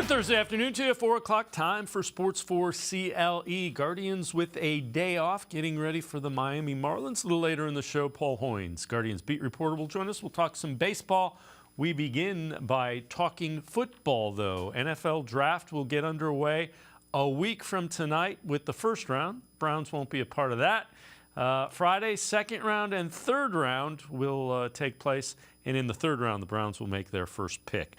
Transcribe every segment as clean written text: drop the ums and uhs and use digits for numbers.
Thursday afternoon to you, 4 o'clock, time for Sports4CLE. Guardians with a day off, getting ready for the Miami Marlins. A little later in the show, Paul Hoynes, Guardians beat reporter, will join us. We'll talk some baseball. We begin by talking football, though. NFL draft will get underway a week from tonight with the first round. Browns won't be a part of that. Friday, second round and third round will take place. And in the third round, the Browns will make their first pick.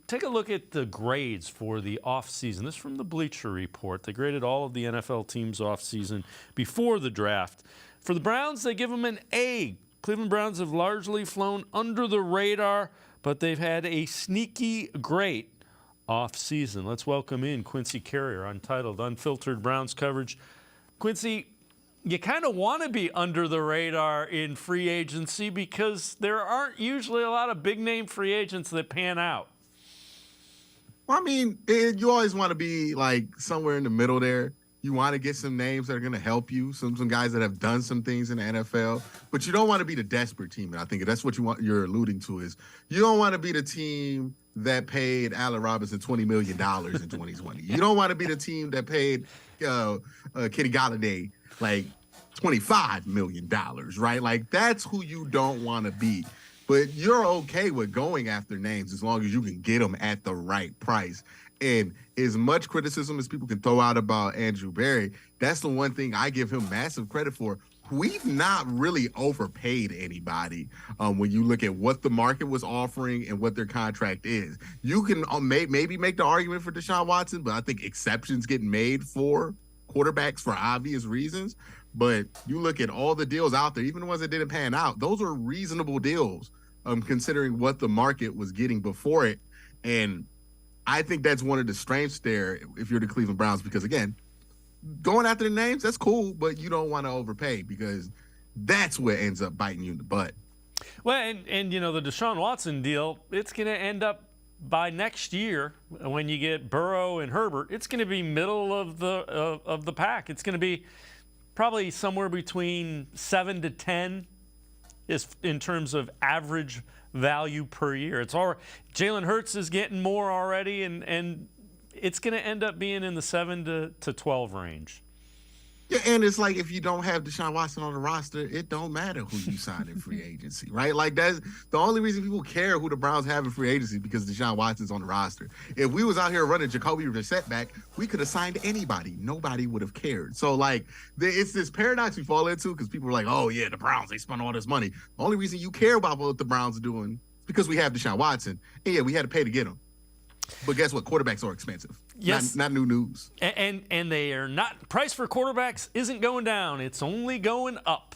Take a look at the grades for the offseason. This is from the Bleacher Report. They graded all of the NFL teams offseason before the draft. For the Browns, they give them an A. Cleveland Browns have largely flown under the radar, but they've had a sneaky great offseason. Let's welcome in Quincy Carrier, Untitled, Unfiltered Browns coverage. Quincy, you kind of want to be under the radar in free agency because there aren't usually a lot of big-name free agents that pan out. Well, I mean, you always want to be like somewhere in the middle there. You want to get some names that are going to help you, some guys that have done some things in the NFL, but you don't want to be the desperate team. And I think that's what you're alluding to is you don't want to be the team that paid Allen Robinson $20 million in 2020. You don't want to be the team that paid Kenny Golladay like $25 million, right? Like that's who you don't want to be. But you're okay with going after names as long as you can get them at the right price. And as much criticism as people can throw out about Andrew Berry, that's the one thing I give him massive credit for. We've not really overpaid anybody when you look at what the market was offering and what their contract is. You can maybe make the argument for Deshaun Watson, but I think exceptions get made for quarterbacks for obvious reasons. But you look at all the deals out there, even the ones that didn't pan out, those are reasonable deals considering what the market was getting before it. And I think that's one of the strengths there if you're the Cleveland Browns, because, again, going after the names, that's cool, but you don't want to overpay because that's what ends up biting you in the butt. Well, and you know, the Deshaun Watson deal, it's going to end up by next year when you get Burrow and Herbert, it's going to be middle of the pack. It's going to be probably somewhere between 7 to 10 is in terms of average value per year. It's all Jalen Hurts is getting more already, and it's going to end up being in the 7 to 12 range. Yeah, and it's like if you don't have Deshaun Watson on the roster, it don't matter who you sign in free agency, right? Like that's the only reason people care who the Browns have in free agency because Deshaun Watson's on the roster. If we was out here running Jacoby Brissett back, we could have signed anybody. Nobody would have cared. So like it's this paradox we fall into because people are like, oh yeah, the Browns, they spent all this money. The only reason you care about what the Browns are doing is because we have Deshaun Watson. And yeah, we had to pay to get him. But guess what? Quarterbacks are expensive. Yes. Not new news. And they are not. Price for quarterbacks isn't going down. It's only going up.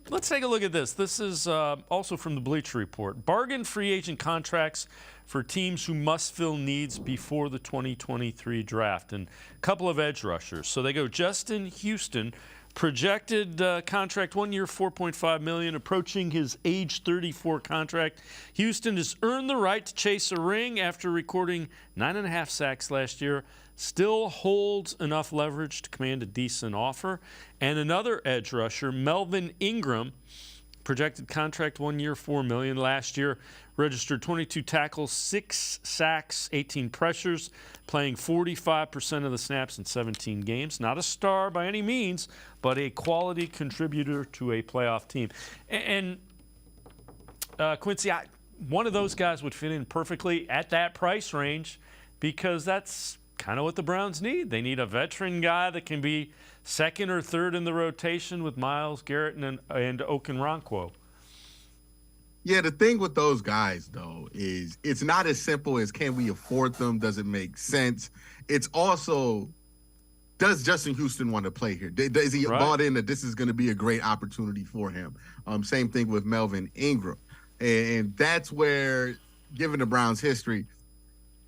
Let's take a look at this. This is also from the Bleacher Report. Bargain free agent contracts for teams who must fill needs before the 2023 draft. And a couple of edge rushers. So they go Justin Houston. Projected contract 1 year, $4.5 million, approaching his age 34 contract. Houston has earned the right to chase a ring after recording 9.5 sacks last year. Still holds enough leverage to command a decent offer. And another edge rusher, Melvin Ingram, projected contract 1 year, $4 million. Last year, registered 22 tackles, 6 sacks, 18 pressures, playing 45% of the snaps in 17 games. Not a star by any means, but a quality contributor to a playoff team. And Quincy, one of those guys would fit in perfectly at that price range because that's kind of what the Browns need. They need a veteran guy that can be second or third in the rotation with Myles Garrett and Okunrankwo. Yeah, the thing with those guys, though, is it's not as simple as can we afford them? Does it make sense? It's also, does Justin Houston want to play here? Is he bought in that this is going to be a great opportunity for him? Same thing with Melvin Ingram. And that's where, given the Browns' history,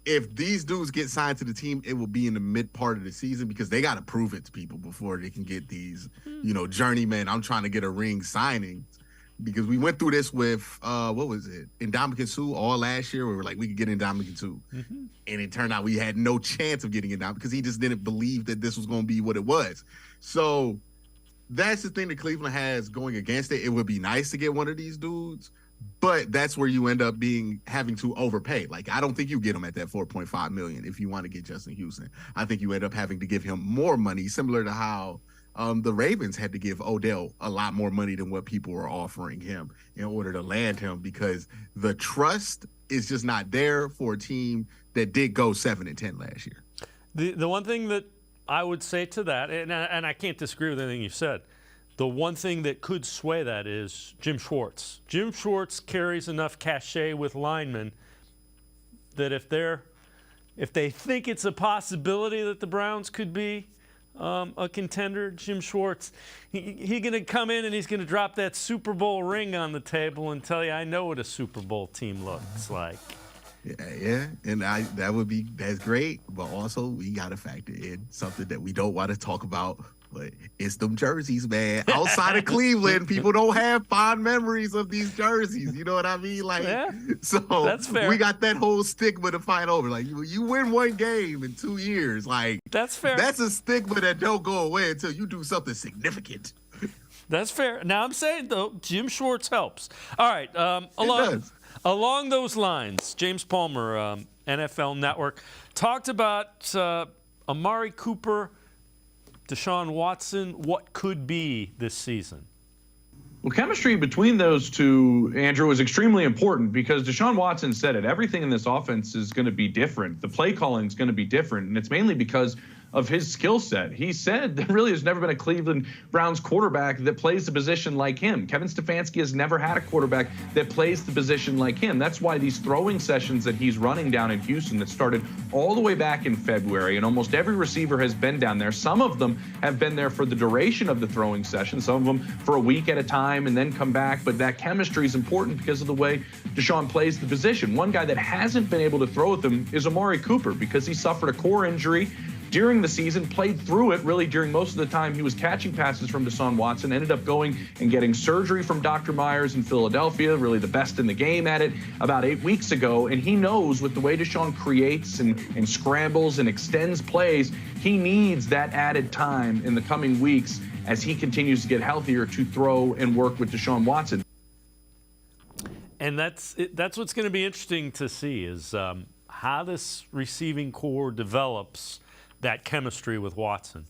if these dudes get signed to the team, it will be in the mid part of the season because they got to prove it to people before they can get these, journeymen, I'm trying to get a ring signings. Because we went through this with, what was it, Ndamukong Suh all last year where we were like, we could get Ndamukong Suh. Mm-hmm. And it turned out we had no chance of getting it down because he just didn't believe that this was going to be what it was. So that's the thing that Cleveland has going against it. It would be nice to get one of these dudes, But that's where you end up having to overpay. Like, I don't think you get him at that $4.5 million if you want to get Justin Houston. I think you end up having to give him more money, similar to how the Ravens had to give Odell a lot more money than what people were offering him in order to land him, because the trust is just not there for a team that did go 7-10 last year. The one thing that I would say to that, and I can't disagree with anything you said, the one thing that could sway that is Jim Schwartz. Jim Schwartz carries enough cachet with linemen that if they think it's a possibility that the Browns could be a contender, Jim Schwartz, he's going to come in and he's going to drop that Super Bowl ring on the table and tell you, I know what a Super Bowl team looks like. Yeah, and that's great, but also we got to factor in something that we don't want to talk about, but it's them jerseys, man. Outside of Cleveland, people don't have fond memories of these jerseys. You know what I mean? Like, yeah, so that's fair. We got that whole stigma to fight over. Like, you win one game in 2 years, like, that's fair. That's a stigma that don't go away until you do something significant. That's fair. Now I'm saying though, Jim Schwartz helps. All right, along those lines, James Palmer, NFL Network, talked about Amari Cooper, Deshaun Watson, what could be this season. Well, chemistry between those two, Andrew, is extremely important because Deshaun Watson said it. Everything in this offense is going to be different. The play calling is going to be different, and it's mainly because of his skill set. He said there really has never been a Cleveland Browns quarterback that plays the position like him. Kevin Stefanski has never had a quarterback that plays the position like him. That's why these throwing sessions that he's running down in Houston that started all the way back in February, and almost every receiver has been down there. Some of them have been there for the duration of the throwing session, some of them for a week at a time and then come back. But that chemistry is important because of the way Deshaun plays the position. One guy that hasn't been able to throw with him is Amari Cooper because he suffered a core injury during the season, played through it really during most of the time he was catching passes from Deshaun Watson, ended up going and getting surgery from Dr. Myers in Philadelphia, really the best in the game at it, about 8 weeks ago. And he knows with the way Deshaun creates and scrambles and extends plays, he needs that added time in the coming weeks as he continues to get healthier to throw and work with Deshaun Watson. And that's what's going to be interesting to see is how this receiving core develops that chemistry with Watson.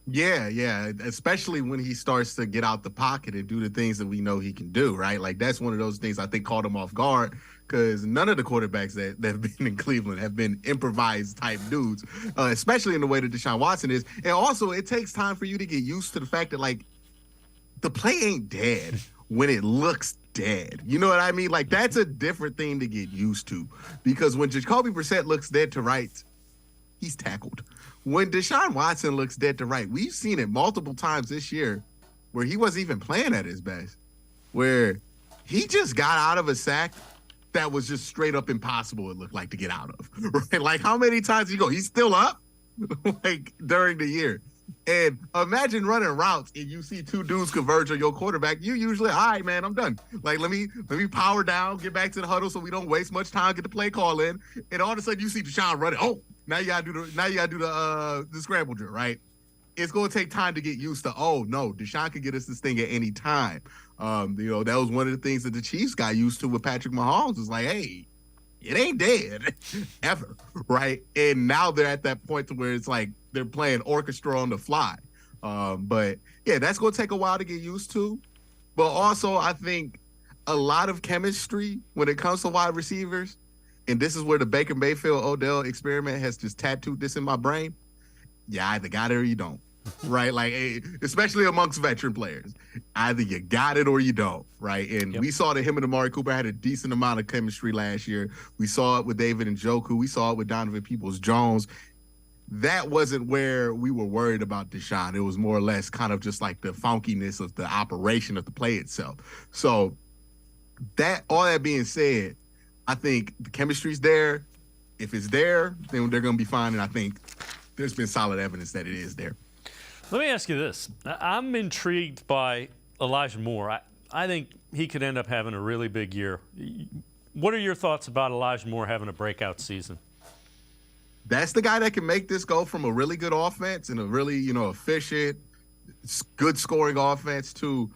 Yeah, especially when he starts to get out the pocket and do the things that we know he can do, right? Like, that's one of those things I think caught him off guard because none of the quarterbacks that have been in Cleveland have been improvised type dudes, especially in the way that Deshaun Watson is. And also, it takes time for you to get used to the fact that, like, the play ain't dead when it looks dead. You know what I mean? Like, that's a different thing to get used to because when Jacoby Brissett looks dead to rights, he's tackled. When Deshaun Watson looks dead to right, we've seen it multiple times this year where he wasn't even playing at his best, where he just got out of a sack that was just straight up impossible, it looked like, to get out of. Right? Like, how many times you go, he's still up? Like, during the year. And imagine running routes and you see two dudes converge on your quarterback. You usually, all right, man, I'm done. Like, let me power down, get back to the huddle so we don't waste much time, get the play call in. And all of a sudden you see Deshaun running. Oh, now you gotta do the scramble drill, right? It's gonna take time to get used to. Oh no, Deshaun could get us this thing at any time. That was one of the things that the Chiefs got used to with Patrick Mahomes. Was like, hey, it ain't dead ever, right? And now they're at that point to where it's like they're playing orchestra on the fly. But yeah, that's gonna take a while to get used to. But also, I think a lot of chemistry when it comes to wide receivers. And this is where the Baker Mayfield-Odell experiment has just tattooed this in my brain. You either got it or you don't, right? Like, especially amongst veteran players. Either you got it or you don't, right? And we saw that him and Amari Cooper had a decent amount of chemistry last year. We saw it with David Njoku. We saw it with Donovan Peoples-Jones. That wasn't where we were worried about Deshaun. It was more or less kind of just like the funkiness of the operation of the play itself. So all that being said, I think the chemistry's there. If it's there, then they're going to be fine. And I think there's been solid evidence that it is there. Let me ask you this. I'm intrigued by Elijah Moore. I think he could end up having a really big year. What are your thoughts about Elijah Moore having a breakout season? That's the guy that can make this go from a really good offense and a really, efficient, good scoring offense to,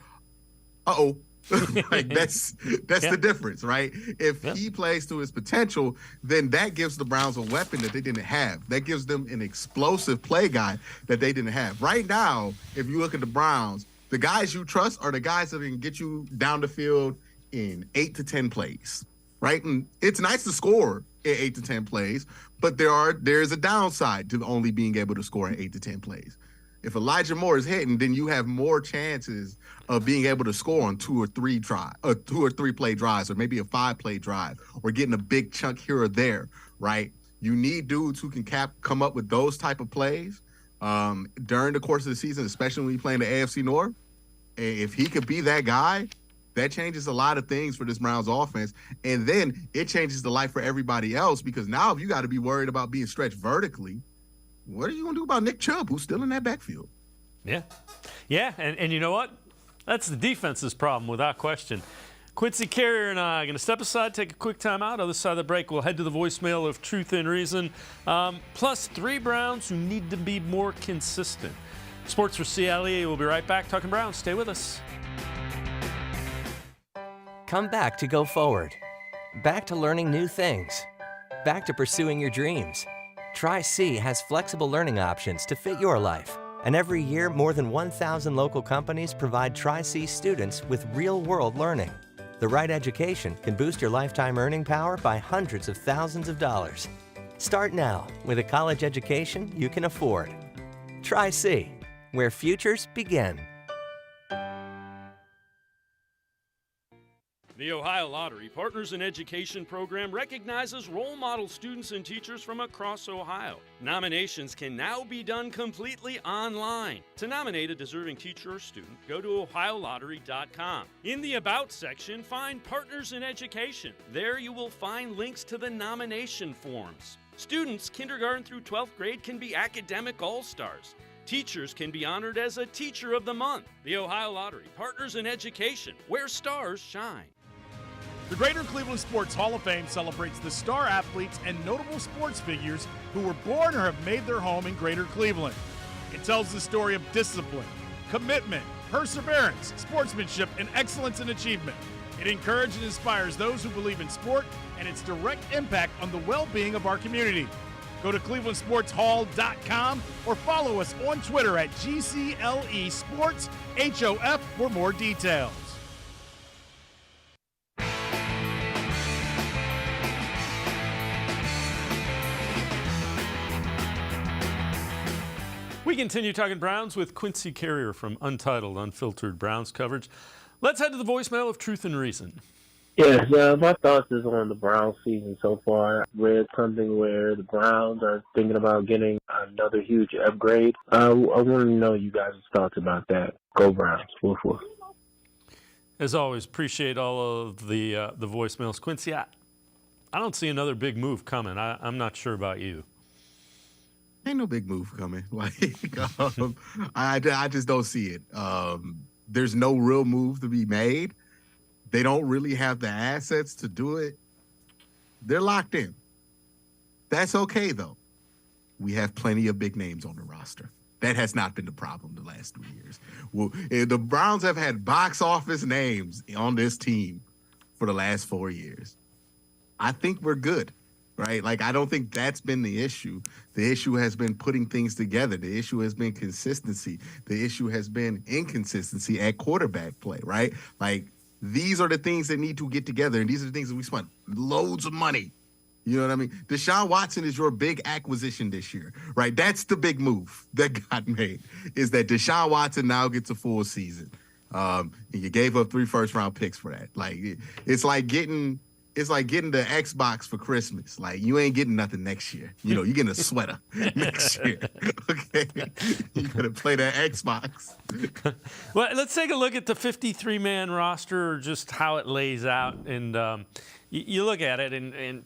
Like that's the difference, right? If he plays to his potential, then that gives the Browns a weapon that they didn't have. That gives them an explosive play guy that they didn't have. Right now, if you look at the Browns, the guys you trust are the guys that can get you down the field in 8 to 10 plays, right? And it's nice to score in 8 to 10 plays, but there's a downside to only being able to score in 8 to 10 plays. If Elijah Moore is hitting, then you have more chances of being able to score on 2 or 3 play drives, or maybe a 5-play drive, or getting a big chunk here or there, right? You need dudes who can come up with those type of plays during the course of the season, especially when you play in the AFC North. If he could be that guy, that changes a lot of things for this Browns offense. And then it changes the life for everybody else, because now if you got to be worried about being stretched vertically, what are you going to do about Nick Chubb, who's still in that backfield? Yeah. And you know what? That's the defense's problem, without question. Quincy Carrier and I are going to step aside, take a quick time out. Other side of the break, we'll head to the voicemail of Truth and Reason. Plus 3 Browns who need to be more consistent. Sports4CLE, we'll be right back talking Browns. Stay with us. Come back to go forward. Back to learning new things. Back to pursuing your dreams. Tri-C has flexible learning options to fit your life. And every year, more than 1,000 local companies provide Tri-C students with real-world learning. The right education can boost your lifetime earning power by hundreds of thousands of dollars. Start now with a college education you can afford. Tri-C, where futures begin. The Ohio Lottery Partners in Education program recognizes role model students and teachers from across Ohio. Nominations can now be done completely online. To nominate a deserving teacher or student, go to ohiolottery.com. In the About section, find Partners in Education. There you will find links to the nomination forms. Students kindergarten through 12th grade can be academic all-stars. Teachers can be honored as a Teacher of the Month. The Ohio Lottery Partners in Education, where stars shine. The Greater Cleveland Sports Hall of Fame celebrates the star athletes and notable sports figures who were born or have made their home in Greater Cleveland. It tells the story of discipline, commitment, perseverance, sportsmanship, and excellence in achievement. It encourages and inspires those who believe in sport and its direct impact on the well-being of our community. Go to clevelandsportshall.com or follow us on Twitter at GCLE Sports HOF for more details. We continue talking Browns with Quincy Carrier from Untitled, Unfiltered Browns coverage. Let's head to the voicemail of Truth and Reason. Yes, my thoughts is on the Browns season so far. I read something where the Browns are thinking about getting another huge upgrade. I want to know you guys' thoughts about that. Go Browns. Woof, woof. As always, appreciate all of the voicemails. Quincy, I don't see another big move coming. I'm not sure about you. Ain't no big move coming. I just don't see it. There's no real move to be made. They don't really have the assets to do it. They're locked in. That's okay, though. We have plenty of big names on the roster. That has not been the problem the last 3 years. Well, the Browns have had box office names on this team for the last 4 years. I think we're good. Right? Like, I don't think that's been the issue. The issue has been putting things together. The issue has been consistency. The issue has been inconsistency at quarterback play, right? Like, these are the things that need to get together, and these are the things that we spent loads of money. You know what I mean? Deshaun Watson is your big acquisition this year, right? That's the big move that got made, is that Deshaun Watson now gets a full season. And you gave up 3 first-round picks for that. Like, it's like getting the Xbox for Christmas. Like, you ain't getting nothing next year. You know, you're getting a sweater next year. Okay? You're going to play that Xbox. Well, let's take a look at the 53-man roster, just how it lays out. And you look at it, and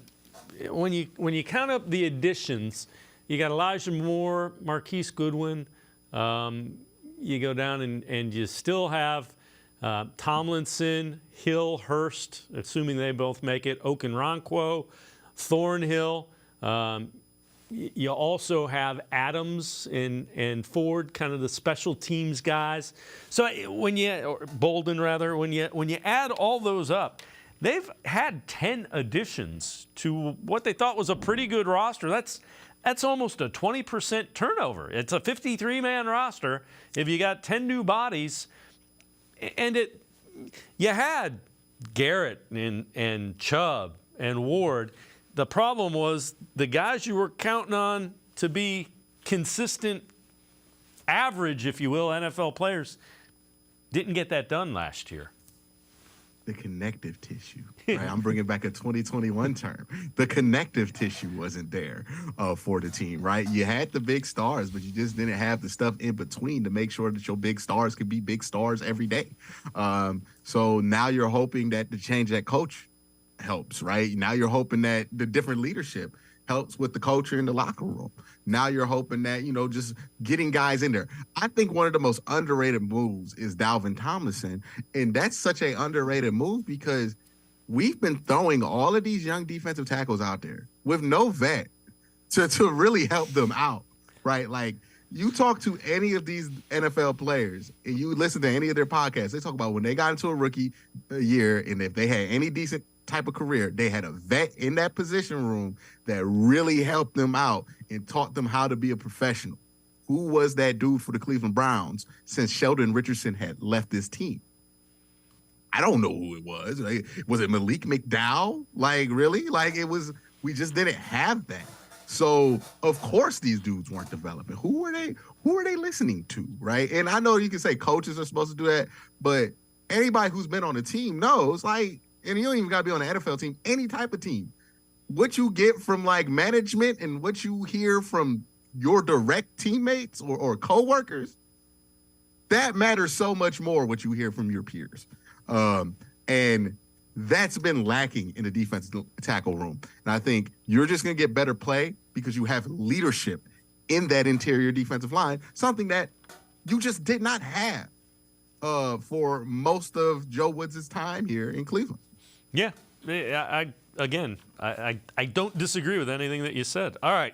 when you count up the additions, you got Elijah Moore, Marquise Goodwin. You go down and you still have Tomlinson, Hill, Hurst, assuming they both make it, Okunrankwo, Thornhill, You also have Adams and Ford, kind of the special teams guys. So or Bolden rather, when you add all those up, they've had 10 additions to what they thought was a pretty good roster. That's almost a 20% turnover. It's a 53-man roster. If you got 10 new bodies, and you had Garrett and Chubb and Ward. The problem was the guys you were counting on to be consistent, average, if you will, NFL players didn't get that done last year. The connective tissue, right? I'm bringing back a 2021 term. The connective tissue wasn't there for the team, right? You had the big stars, but you just didn't have the stuff in between to make sure that your big stars could be big stars every day. So now you're hoping that the change that coach helps, right? Now you're hoping that the different leadership helps with the culture in the locker room. Now you're hoping that, just getting guys in there. I think one of the most underrated moves is Dalvin Tomlinson. And that's such an underrated move because we've been throwing all of these young defensive tackles out there with no vet to really help them out, right? Like, you talk to any of these NFL players and you listen to any of their podcasts, they talk about when they got into a rookie year and if they had any decent type of career, they had a vet in that position room that really helped them out and taught them how to be a professional. Who was that dude for the Cleveland Browns since Sheldon Richardson had left this team? I don't know who it was. Like, was it Malik McDowell? Like, really? Like, it was, we just didn't have that. So, of course, these dudes weren't developing. Who are they listening to, right? And I know you can say coaches are supposed to do that, but anybody who's been on a team knows, like, and you don't even got to be on an NFL team, any type of team. What you get from, like, management and what you hear from your direct teammates or coworkers, that matters so much more what you hear from your peers. And that's been lacking in the defensive tackle room. And I think you're just going to get better play because you have leadership in that interior defensive line, something that you just did not have for most of Joe Woods' time here in Cleveland. Yeah, I don't disagree with anything that you said. All right,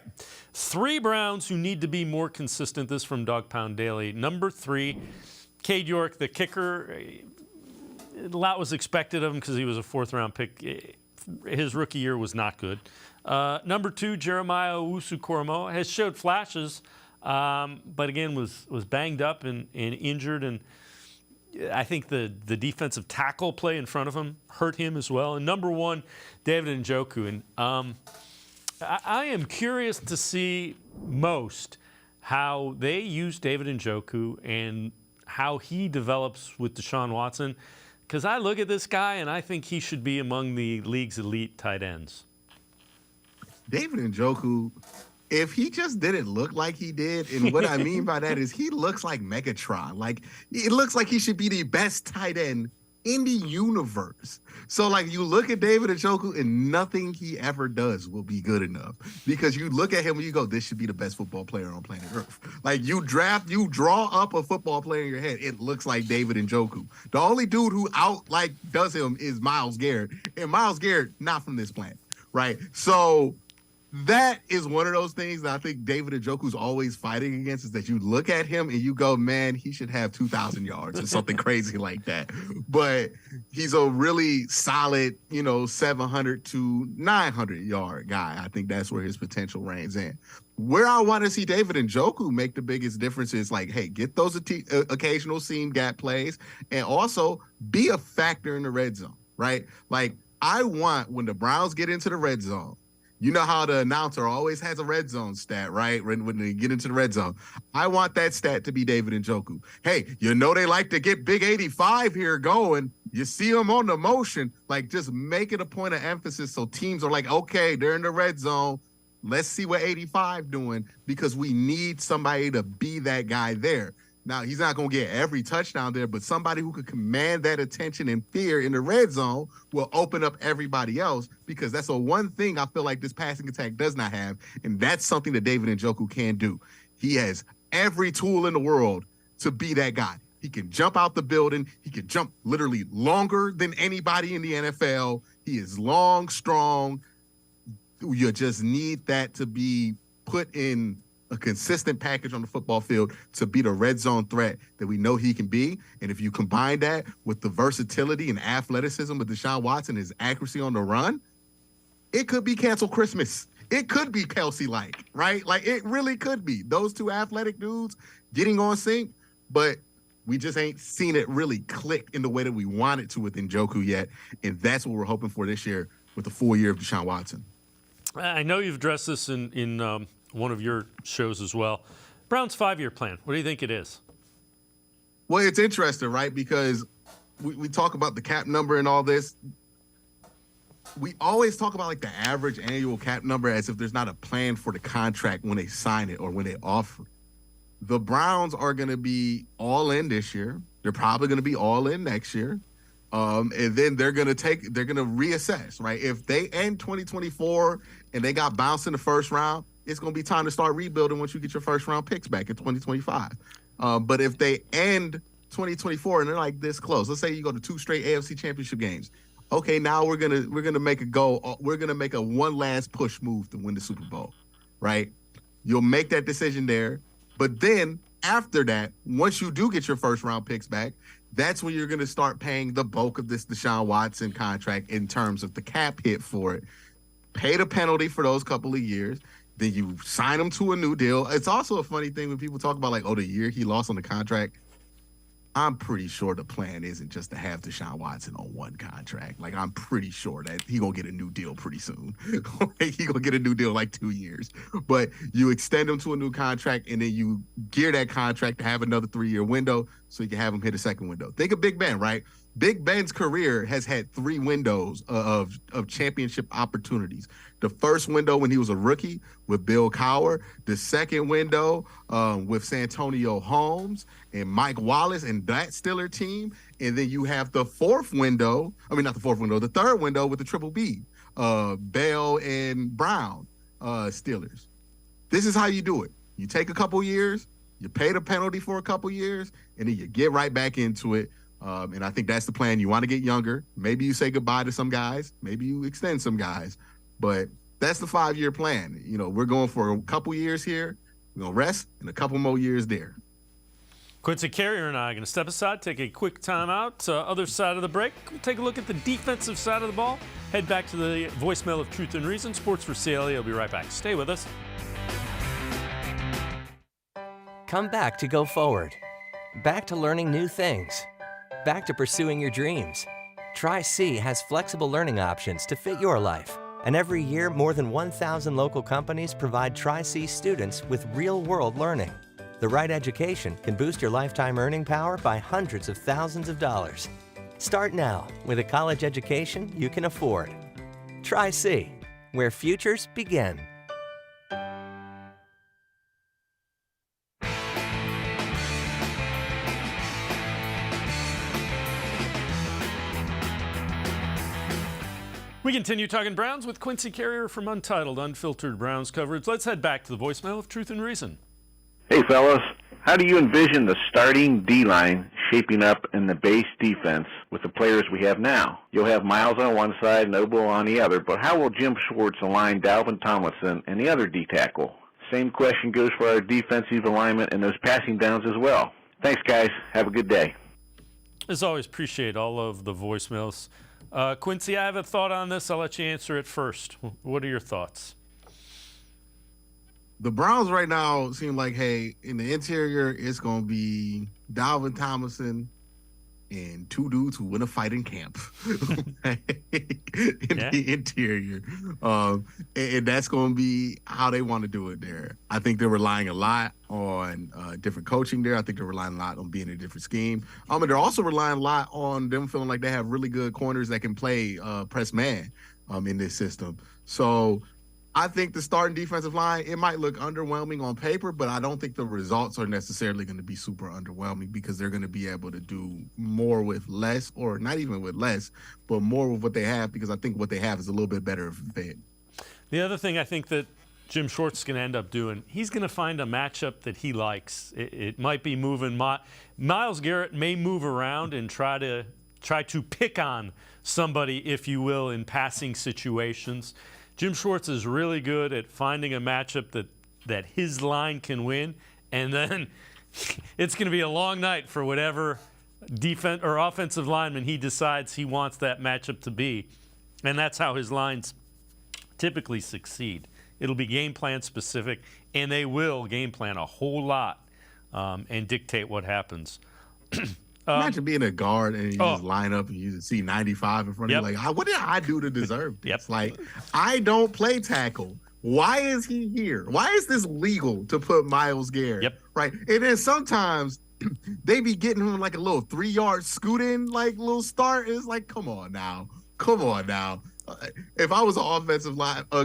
3 Browns who need to be more consistent. This from Dog Pound Daily. Number 3, Cade York, the kicker. A lot was expected of him because he was a 4th-round pick. His rookie year was not good. Number 2, Jeremiah Owusu-Koramoah has showed flashes, but again was banged up and injured, and I think the defensive tackle play in front of him hurt him as well. And number 1, David Njoku. And I am curious to see most how they use David Njoku and how he develops with Deshaun Watson. Because I look at this guy and I think he should be among the league's elite tight ends. David Njoku, if he just didn't look like he did, and what I mean by that is he looks like Megatron. Like, it looks like he should be the best tight end in the universe. So, like, you look at David Njoku and nothing he ever does will be good enough. Because you look at him and you go, this should be the best football player on planet Earth. Like, you draw up a football player in your head, it looks like David Njoku. The only dude who does him is Myles Garrett. And Myles Garrett, not from this planet, right? So that is one of those things that I think David Njoku's always fighting against, is that you look at him and you go, man, he should have 2,000 yards or something crazy like that. But he's a really solid, 700 to 900 yard guy. I think that's where his potential reigns in. Where I want to see David Njoku make the biggest difference is, like, hey, get those occasional seam gap plays and also be a factor in the red zone, right? Like, I want, when the Browns get into the red zone, you know how the announcer always has a red zone stat, right? When they get into the red zone. I want that stat to be David Njoku. Hey, they like to get Big 85 here going. You see him on the motion. Like, just make it a point of emphasis so teams are like, okay, they're in the red zone. Let's see what 85 doing, because we need somebody to be that guy there. Now, he's not going to get every touchdown there, but somebody who could command that attention and fear in the red zone will open up everybody else, because that's the one thing I feel like this passing attack does not have, and that's something that David Njoku can do. He has every tool in the world to be that guy. He can jump out the building. He can jump literally longer than anybody in the NFL. He is long, strong. You just need that to be put in a consistent package on the football field to be the red zone threat that we know he can be. And if you combine that with the versatility and athleticism of Deshaun Watson, his accuracy on the run, it could be cancel Christmas. It could be Kelsey-like, right? Like, it really could be. Those two athletic dudes getting on sync, but we just ain't seen it really click in the way that we want it to with Njoku yet. And that's what we're hoping for this year with the full year of Deshaun Watson. I know you've addressed this in one of your shows as well. Browns' 5-year plan. What do you think it is? Well, it's interesting, right? Because we talk about the cap number and all this. We always talk about like the average annual cap number as if there's not a plan for the contract when they sign it or when they offer it. The Browns are going to be all in this year. They're probably going to be all in next year. And then they're going to reassess, right? If they end 2024 and they got bounced in the first round, it's going to be time to start rebuilding once you get your first round picks back in 2025. But if they end 2024 and they're like this close, let's say you go to 2 straight AFC championship games. Okay, now we're gonna make a go. We're gonna make a one last push move to win the Super Bowl, right? You'll make that decision there, but then after that, once you do get your first round picks back, that's when you're gonna start paying the bulk of this Deshaun Watson contract in terms of the cap hit for it. Pay the penalty for those couple of years, then you sign him to a new deal. It's also a funny thing when people talk about like, oh, the year he lost on the contract. I'm pretty sure the plan isn't just to have Deshaun Watson on one contract. Like, I'm pretty sure that he gonna get a new deal pretty soon. He gonna get a new deal like 2 years. But you extend him to a new contract, and then you gear that contract to have another 3-year window so you can have him hit a second window. Think of Big Ben, right? Big Ben's career has had 3 windows of championship opportunities. The first window when he was a rookie with Bill Cowher, the second window with Santonio Holmes and Mike Wallace and that Steeler team, and then you have the third window with the Triple B, Bell and Brown Steelers. This is how you do it. You take a couple years, you pay the penalty for a couple years, and then you get right back into it. And I think that's the plan. You want to get younger. Maybe you say goodbye to some guys. Maybe you extend some guys. But that's the 5-year plan. You know, we're going for a couple years here. We're going to rest and a couple more years there. Quincy Carrier and I are going to step aside, take a quick timeout. Other side of the break, we'll take a look at the defensive side of the ball. Head back to the voicemail of Truth and Reason. Sports4CLE. I'll be right back. Stay with us. Come back to go forward. Back to learning new things. Back to pursuing your dreams. Tri-C has flexible learning options to fit your life. And every year, more than 1,000 local companies provide Tri-C students with real-world learning. The right education can boost your lifetime earning power by hundreds of thousands of dollars. Start now with a college education you can afford. Tri-C, where futures begin. We continue talking Browns with Quincy Carrier from Untitled, Unfiltered Browns coverage. Let's head back to the voicemail of Truth and Reason. Hey, fellas. How do you envision the starting D-line shaping up in the base defense with the players we have now? You'll have Miles on one side, Noble on the other, but how will Jim Schwartz align Dalvin Tomlinson and the other D-tackle? Same question goes for our defensive alignment and those passing downs as well. Thanks, guys. Have a good day. As always, appreciate all of the voicemails. Quincy, I have a thought on this. I'll let you answer it first. What are your thoughts? The Browns right now seem like, hey, in the interior, it's going to be Dalvin Tomlinson and 2 dudes who win a fight in camp the interior. And that's going to be how they want to do it there. I think they're relying a lot on different coaching there. I think they're relying a lot on being in a different scheme. And they're also relying a lot on them feeling like they have really good corners that can play press man in this system. So I think the starting defensive line, it might look underwhelming on paper, but I don't think the results are necessarily going to be super underwhelming because they're going to be able to do more with less, or not even with less, but more with what they have, because I think what they have is a little bit better fit. The other thing I think that Jim Schwartz is going to end up doing, he's going to find a matchup that he likes. It might be moving. Myles Garrett may move around and try to pick on somebody, if you will, in passing situations. Jim Schwartz is really good at finding a matchup that that his line can win, and then it's going to be a long night for whatever defense or offensive lineman he decides he wants that matchup to be. And that's how his lines typically succeed. It'll be game plan specific, and they will game plan a whole lot and dictate what happens. Imagine being a guard and you just line up and you just see 95 in front of you. Like, what did I do to deserve this? Like, I don't play tackle. Why is he here? Why is this legal to put Myles Garrett? Right. And then sometimes they be getting him like a little 3-yard scoot in, like little start. It's like, come on now. If I was an offensive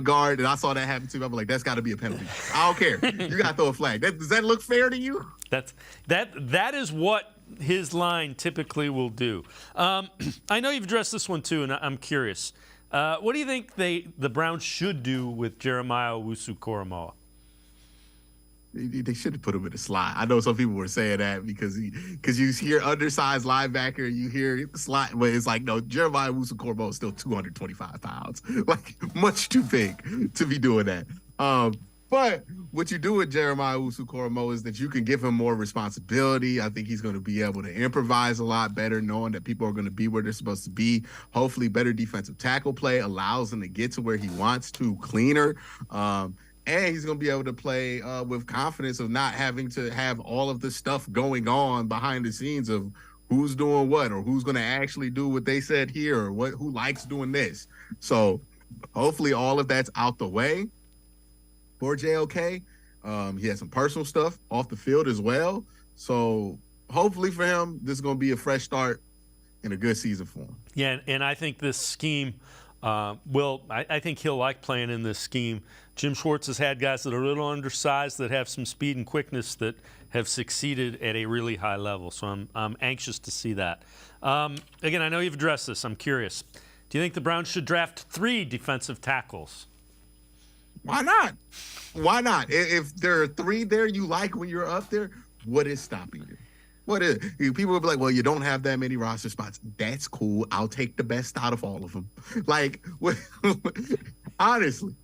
guard and I saw that happen to me, I'd be like, that's got to be a penalty. I don't care. You got to throw a flag. Does that look fair to you? That is what his line typically will do. I know you've addressed this one too, and I'm curious. What do you think the Browns should do with Jeremiah Owusu-Koramoah? They should have put him in the slot. I know some people were saying that because you hear undersized linebacker, you hear slot, but it's like, no, Jeremiah Owusu-Koramoah is still 225 pounds, like much too big to be doing that. But what you do with Jeremiah Owusu-Koramoah is that you can give him more responsibility. I think he's going to be able to improvise a lot better, knowing that people are going to be where they're supposed to be. Hopefully, better defensive tackle play allows him to get to where he wants to cleaner. And he's going to be able to play with confidence of not having to have all of this stuff going on behind the scenes of who's doing what or who's going to actually do what they said here or who likes doing this. So hopefully all of that's out the way for JOK. He has some personal stuff off the field as well. So hopefully for him, this is going to be a fresh start and a good season for him. Yeah, and I think this scheme I think he'll like playing in this scheme. Jim Schwartz has had guys that are a little undersized that have some speed and quickness that have succeeded at a really high level. So I'm anxious to see that. Again, I know you've addressed this. I'm curious. Do you think the Browns should draft 3 defensive tackles? Why not? Why not? If there are 3 there you like when you're up there, what is stopping you? What is people will be like, well, you don't have that many roster spots. That's cool. I'll take the best out of all of them. Like, honestly,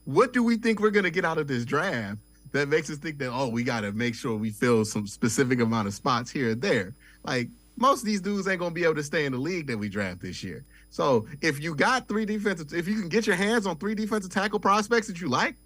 what do we think we're going to get out of this draft that makes us think that, we got to make sure we fill some specific amount of spots here and there? Like, most of these dudes ain't going to be able to stay in the league that we draft this year. So if you got if you can get your hands on 3 defensive tackle prospects that you like,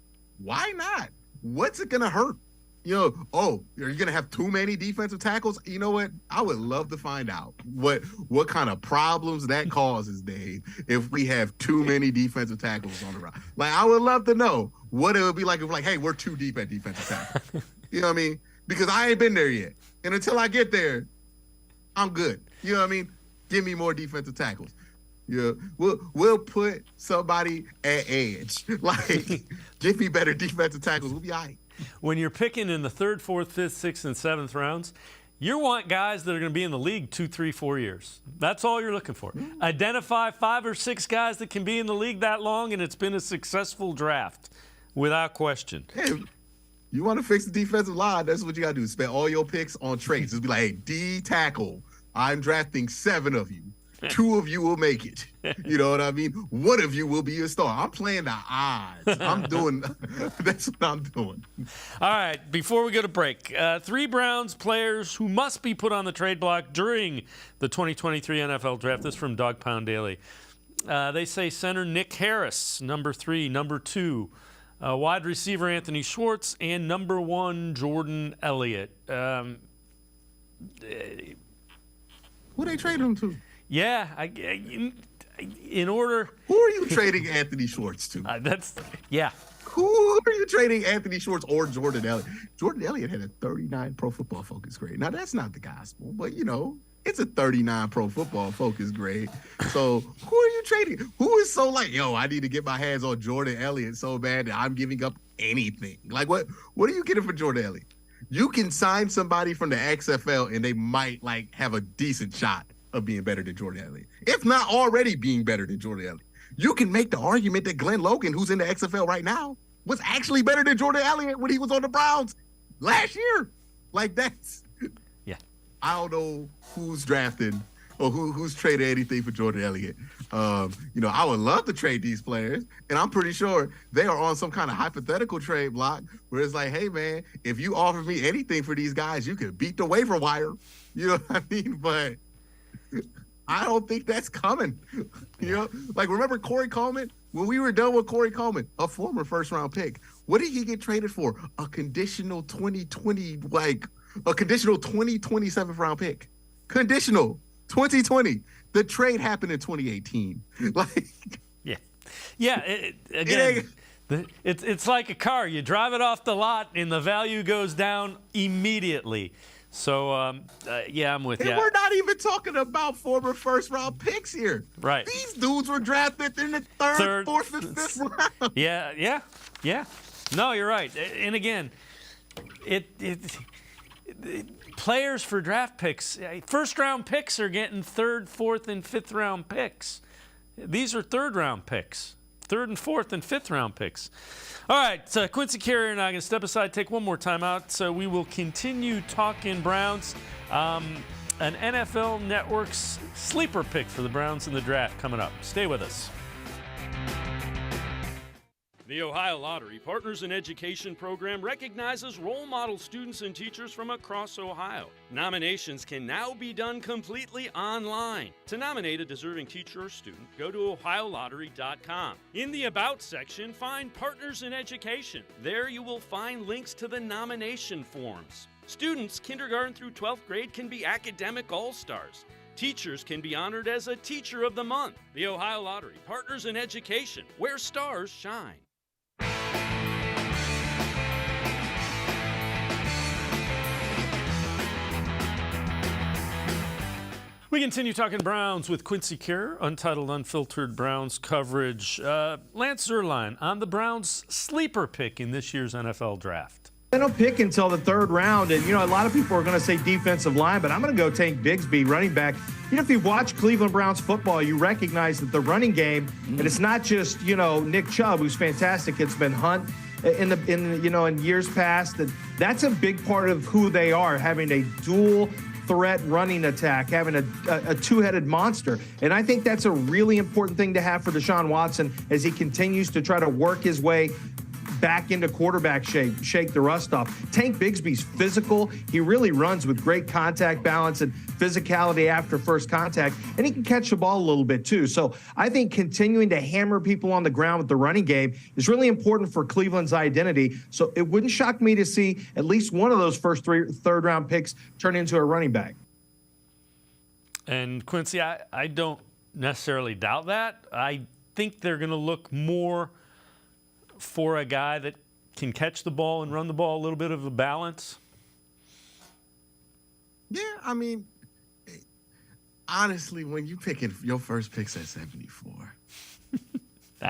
why not? What's it going to hurt? Are you going to have too many defensive tackles? You know what? I would love to find out what kind of problems that causes, Dave, if we have too many defensive tackles on the roster. Like, I would love to know what it would be like if, like, hey, we're too deep at defensive tackle. You know what I mean? Because I ain't been there yet. And until I get there, I'm good. You know what I mean? Give me more defensive tackles. Yeah, we'll put somebody at edge. Like, give me better defensive tackles. We'll be all right. When you're picking in the 3rd, 4th, 5th, 6th, and 7th rounds, you want guys that are going to be in the league 2, 3, 4 years. That's all you're looking for. Identify 5 or 6 guys that can be in the league that long, and it's been a successful draft, without question. Hey, you want to fix the defensive line, that's what you got to do. Spend all your picks on traits. Just be like, hey, D tackle, I'm drafting 7 of you. 2 of you will make it. You know what I mean? 1 of you will be a star. I'm playing the odds. That's what I'm doing. All right, before we go to break, 3 Browns players who must be put on the trade block during the 2023 NFL Draft. This is from Dog Pound Daily. They say center Nick Harris, number 3, number 2, wide receiver Anthony Schwartz, and number 1 Jordan Elliott. Who they trading him to? Yeah, in order. Who are you trading Anthony Schwartz to? Who are you trading Anthony Schwartz or Jordan Elliott? Jordan Elliott had a 39 Pro Football Focus grade. Now, that's not the gospel, but, it's a 39 Pro Football Focus grade. So who are you trading? Who is so like, I need to get my hands on Jordan Elliott so bad that I'm giving up anything? Like, what are you getting for Jordan Elliott? You can sign somebody from the XFL and they might, have a decent shot of being better than Jordan Elliott, if not already being better than Jordan Elliott. You can make the argument that Glenn Logan, who's in the XFL right now, was actually better than Jordan Elliott when he was on the Browns last year. Like, that's... Yeah. I don't know who's drafting. or who's traded anything for Jordan Elliott. I would love to trade these players, and I'm pretty sure they are on some kind of hypothetical trade block where it's like, hey, man, if you offer me anything for these guys, you can beat the waiver wire. You know what I mean? But I don't think that's coming. Like, remember Corey Coleman? When we were done with Corey Coleman, a former first-round pick, what did he get traded for? A conditional 27th round pick. Conditional 2020. The trade happened in 2018. It's like a car. You drive it off the lot, and the value goes down immediately. So, I'm with you. And we're not even talking about former first-round picks here. Right. These dudes were drafted in the third, fourth, and fifth round. Yeah. No, you're right. And again, players for draft picks, first-round picks are getting third, fourth, and fifth-round picks. These are third-round picks. Third and fourth and fifth round picks. All right, Quincy Carrier and I are going to step aside, take one more time out. So we will continue talking Browns. An NFL Network's sleeper pick for the Browns in the draft coming up. Stay with us. The Ohio Lottery Partners in Education program recognizes role model students and teachers from across Ohio. Nominations can now be done completely online. To nominate a deserving teacher or student, go to ohiolottery.com. In the About section, find Partners in Education. There you will find links to the nomination forms. Students, kindergarten through 12th grade, can be academic all-stars. Teachers can be honored as a Teacher of the Month. The Ohio Lottery Partners in Education, where stars shine. We continue talking Browns with Quincy Carrier, Untitled Unfiltered Browns coverage. Lance Zierlein on the Browns' sleeper pick in this year's NFL draft. They don't pick until the third round, and a lot of people are going to say defensive line, but I'm going to go Tank Bigsby, running back. If you've watched Cleveland Browns football, you recognize that the running game, and it's not just Nick Chubb, who's fantastic. It's been Hunt in years past, and that's a big part of who they are, having a dual threat running attack, having a two-headed monster. And I think that's a really important thing to have for Deshaun Watson as he continues to try to work his way back into quarterback shape, shake the rust off. Tank Bigsby's physical. He really runs with great contact balance and physicality after first contact, and he can catch the ball a little bit too. So I think continuing to hammer people on the ground with the running game is really important for Cleveland's identity. So it wouldn't shock me to see at least one of those first third round picks turn into a running back. And Quincy, I don't necessarily doubt that. I think they're going to look more for a guy that can catch the ball and run the ball, a little bit of a balance. Yeah, I mean, honestly, when you picking your first picks at 74,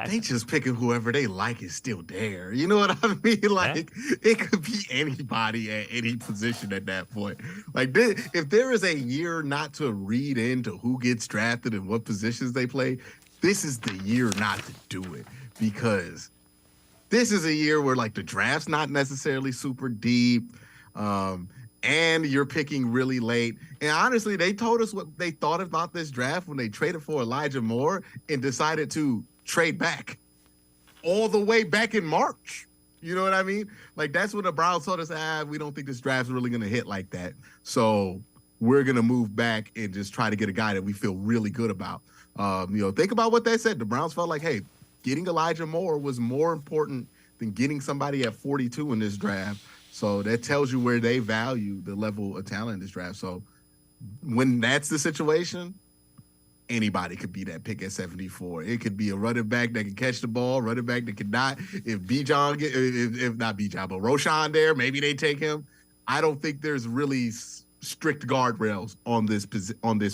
they just picking whoever they like is still there. You know what I mean? Like, it could be anybody at any position at that point. Like, if there is a year not to read into who gets drafted and what positions they play, this is the year not to do it, because this is a year where, like, the draft's not necessarily super deep, and you're picking really late. And honestly, they told us what they thought about this draft when they traded for Elijah Moore and decided to trade back all the way back in March. You know what I mean? Like, that's when the Browns told us, we don't think this draft's really going to hit like that. So we're going to move back and just try to get a guy that we feel really good about. Think about what they said. The Browns felt like, hey, getting Elijah Moore was more important than getting somebody at 42 in this draft. So that tells you where they value the level of talent in this draft. So when that's the situation, anybody could be that pick at 74. It could be a running back that can catch the ball, running back that can not. If not Bijan, but Roshan there, maybe they take him. I don't think there's really strict guardrails on this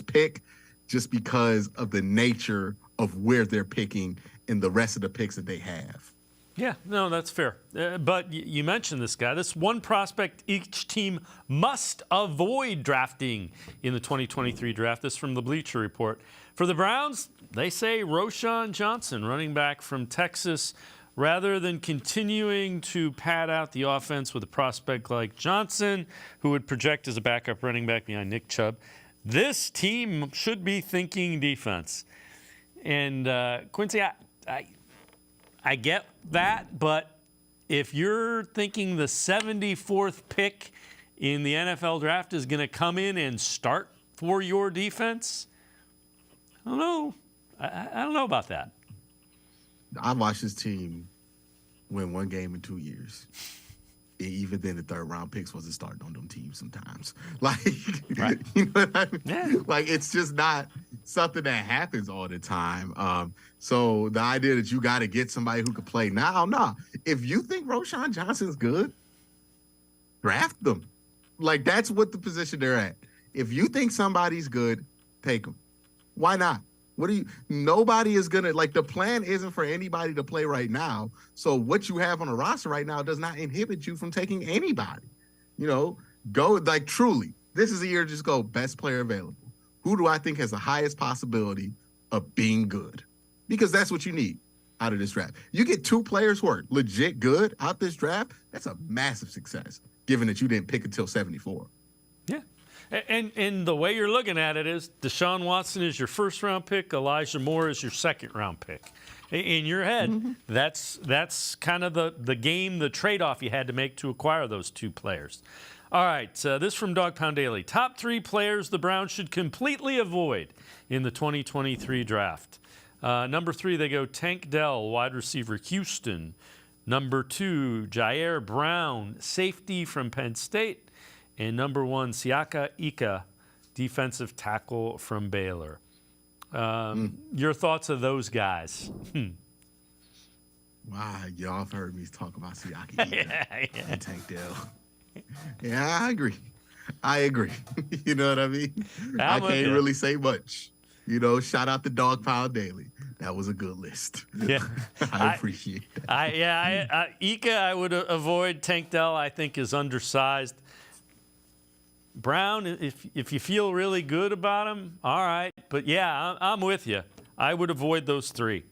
pick, just because of the nature of where they're picking and the rest of the picks that they have. Yeah, no, that's fair. But you mentioned this guy. This one prospect each team must avoid drafting in the 2023 draft. This from the Bleacher Report. For the Browns, they say Roshan Johnson, running back from Texas. Rather than continuing to pad out the offense with a prospect like Johnson, who would project as a backup running back behind Nick Chubb, This team should be thinking defense. And Quincy, I get that, but if you're thinking the 74th pick in the NFL draft is going to come in and start for your defense, I don't know. I don't know about that. I watched this team win one game in 2 years. Even then, the third-round picks wasn't starting on them teams sometimes. Like, right. You know what I mean? Yeah. Like, it's just not something that happens all the time. So the idea that you got to get somebody who could play now, nah. If you think Roschon Johnson's good, draft them. Like, that's what the position they're at. If you think somebody's good, take them. Why not? Nobody is going to, like, the plan isn't for anybody to play right now. So what you have on the roster right now does not inhibit you from taking anybody. You know, go, like, truly, this is a year to just go best player available. Who do I think has the highest possibility of being good? Because that's what you need out of this draft. You get 2 players who are legit good out this draft, that's a massive success, given that you didn't pick until 74. Yeah. And the way you're looking at it is Deshaun Watson is your first-round pick, Elijah Moore is your second-round pick. In your head, that's kind of the game, the trade-off you had to make to acquire those 2 players. All right, this from Dog Pound Daily. Top 3 players the Browns should completely avoid in the 2023 draft. Number 3, they go Tank Dell, wide receiver, Houston. Number 2, Jair Brown, safety from Penn State. And number 1, Siaka Ika, defensive tackle from Baylor. Your thoughts of those guys? Wow, y'all have heard me talk about Siaka Ika and Tank Dell. Yeah, I agree. You know what I mean? I can't really say much. You know, shout out to Dog Pound Daily. That was a good list. Yeah, I appreciate that. Ika, I would avoid. Tank Dell, I think, is undersized. Brown, if you feel really good about him, all right. But yeah, I'm with you. I would avoid those 3.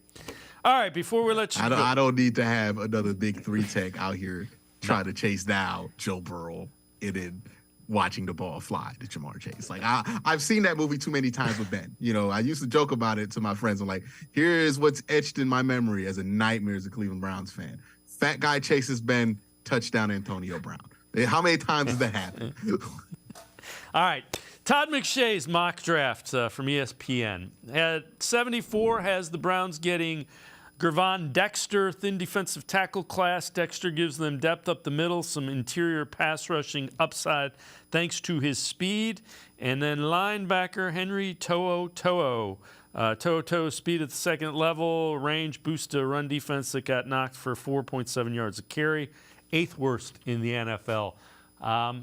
All right, before we let you go. I don't need to have another big 3 tech out here trying to chase down Joe Burrow and then watching the ball fly to Jamar Chase. Like, I've seen that movie too many times with Ben. You know, I used to joke about it to my friends. I'm like, here's what's etched in my memory as a nightmare as a Cleveland Browns fan. Fat guy chases Ben, touchdown Antonio Brown. How many times does that happen? All right. Todd McShay's mock draft from ESPN. At 74 has the Browns getting Gervon Dexter, thin defensive tackle class. Dexter gives them depth up the middle, some interior pass rushing upside thanks to his speed. And then linebacker Henry To'o. To'o speed at the second level, range boost to run defense that got knocked for 4.7 yards a carry. 8th worst in the NFL. I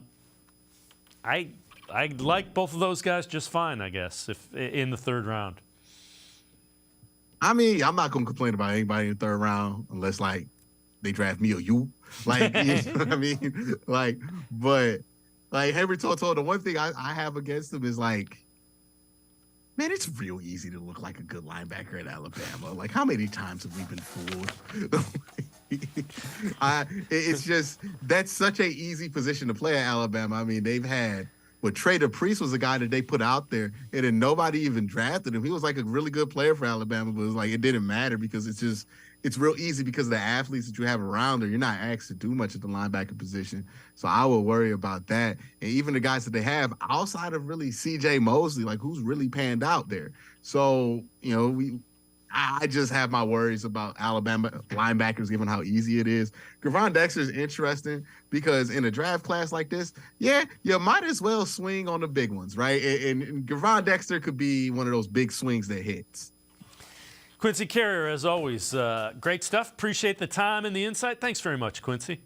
like both of those guys just fine, I guess, if in the 3rd round. I mean, I'm not going to complain about anybody in the 3rd round unless, like, they draft me or you. Like, you know what I mean? Like, but, like, Henry Toto, the one thing I have against him is, like, man, it's real easy to look like a good linebacker at Alabama. Like, how many times have we been fooled? It's just, that's such an easy position to play at Alabama. I mean, they've had, Trader Priest was a guy that they put out there, and then nobody even drafted him. He was like a really good player for Alabama, but it was like it didn't matter because it's real easy because of the athletes that you have around there. You're not asked to do much at the linebacker position. So I would worry about that. And even the guys that they have outside of really C.J. Mosley, like who's really panned out there. So, you know, I just have my worries about Alabama linebackers, given how easy it is. Gervon Dexter is interesting because in a draft class like this, yeah, you might as well swing on the big ones, right? And Gervon Dexter could be one of those big swings that hits. Quincy Carrier, as always, great stuff. Appreciate the time and the insight. Thanks very much, Quincy.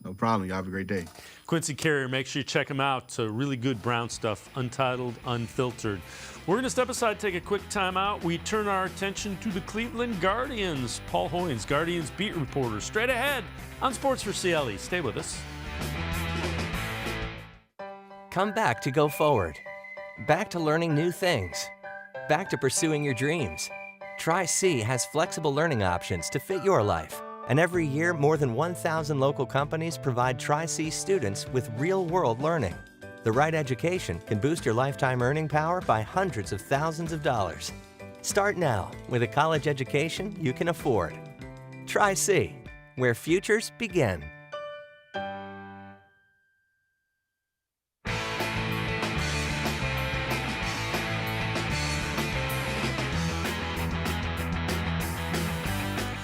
No problem. You have a great day. Quincy Carrier, make sure you check him out. Really good Brown stuff, untitled, unfiltered. We're going to step aside, take a quick timeout. We turn our attention to the Cleveland Guardians. Paul Hoynes, Guardians beat reporter, straight ahead on Sports4CLE. Stay with us. Come back to go forward. Back to learning new things. Back to pursuing your dreams. Tri-C has flexible learning options to fit your life. And every year, more than 1,000 local companies provide Tri-C students with real-world learning. The right education can boost your lifetime earning power by hundreds of thousands of dollars. Start now with a college education you can afford. Try C, where futures begin.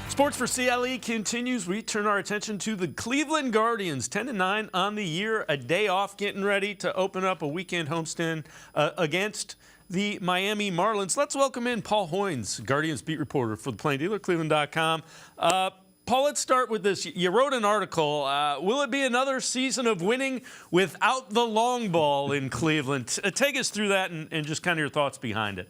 Sports4CLE continues. We turn our attention to the Cleveland Guardians, 10-9 on the year, a day off, getting ready to open up a weekend homestand against the Miami Marlins. Let's welcome in Paul Hoynes, Guardians beat reporter for the Plain Dealer, cleveland.com. Paul, let's start with this. You wrote an article. Will it be another season of winning without the long ball in Cleveland? Take us through that and just kind of your thoughts behind it.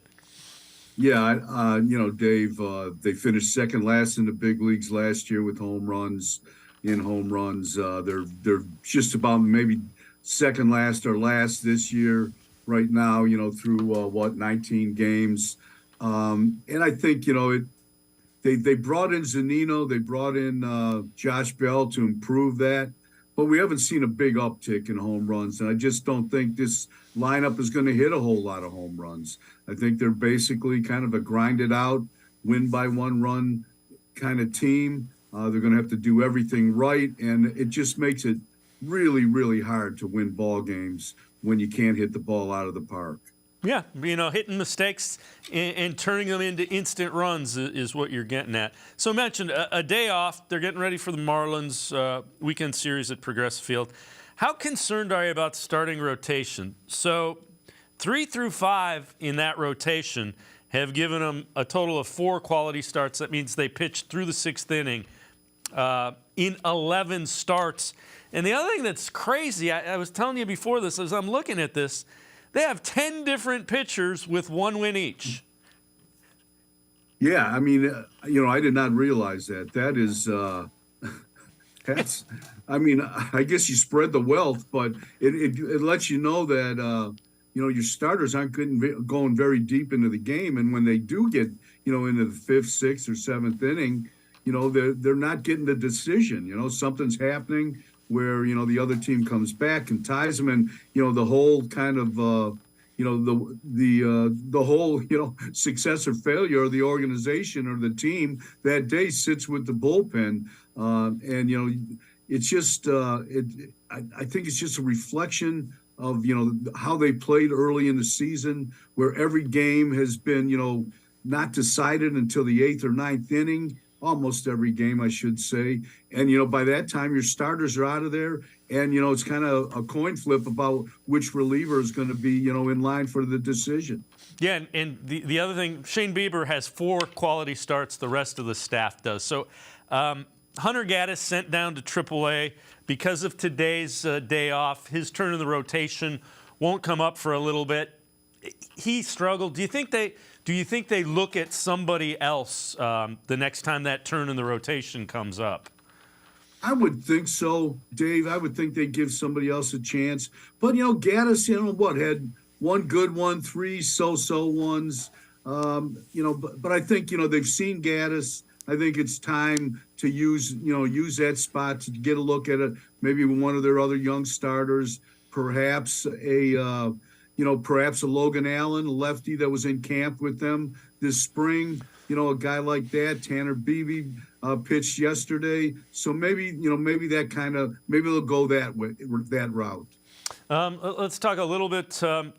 Yeah, Dave, they finished second last in the big leagues last year with home runs. They're just about maybe second last or last this year right now, through 19 games. And I think, they brought in Zunino, they brought in Josh Bell to improve that. But we haven't seen a big uptick in home runs, and I just don't think this lineup is going to hit a whole lot of home runs. I think they're basically kind of a grinded out, win by one run kind of team. They're going to have to do everything right, and it just makes it really, really hard to win ball games when you can't hit the ball out of the park. Yeah, hitting mistakes and turning them into instant runs is what you're getting at. So I mentioned a day off. They're getting ready for the Marlins weekend series at Progressive Field. How concerned are you about starting rotation? So 3 through 5 in that rotation have given them a total of 4 quality starts. That means they pitched through the 6th inning in 11 starts. And the other thing that's crazy, I was telling you before this, as I'm looking at this, they have 10 different pitchers with 1 win each. Yeah, I mean, I did not realize that. That is, I guess you spread the wealth, but it lets you know that, your starters aren't going very deep into the game. And when they do get, into the 5th, 6th, or 7th inning, they're not getting the decision. Something's happening where, the other team comes back and ties them, and, the whole kind of, the whole, success or failure of the organization or the team that day sits with the bullpen. And, it's just, I think it's just a reflection of, how they played early in the season, where every game has been, not decided until the 8th or 9th inning. Almost every game, I should say. And, by that time, your starters are out of there. And, it's kind of a coin flip about which reliever is going to be, in line for the decision. Yeah, and the other thing, Shane Bieber has 4 quality starts. The rest of the staff does. So Hunter Gaddis sent down to AAA because of today's day off. His turn in the rotation won't come up for a little bit. He struggled. Do you think they look at somebody else the next time that turn in the rotation comes up? I would think so, Dave. I would think they'd give somebody else a chance. But, Gaddis, had 1 good one, 3 so-so ones. But I think, they've seen Gaddis. I think it's time to use that spot to get a look at it. Maybe one of their other young starters, perhaps a Logan Allen, a lefty that was in camp with them this spring. A guy like that. Tanner Beebe pitched yesterday. So maybe they'll go that route. Let's talk a little bit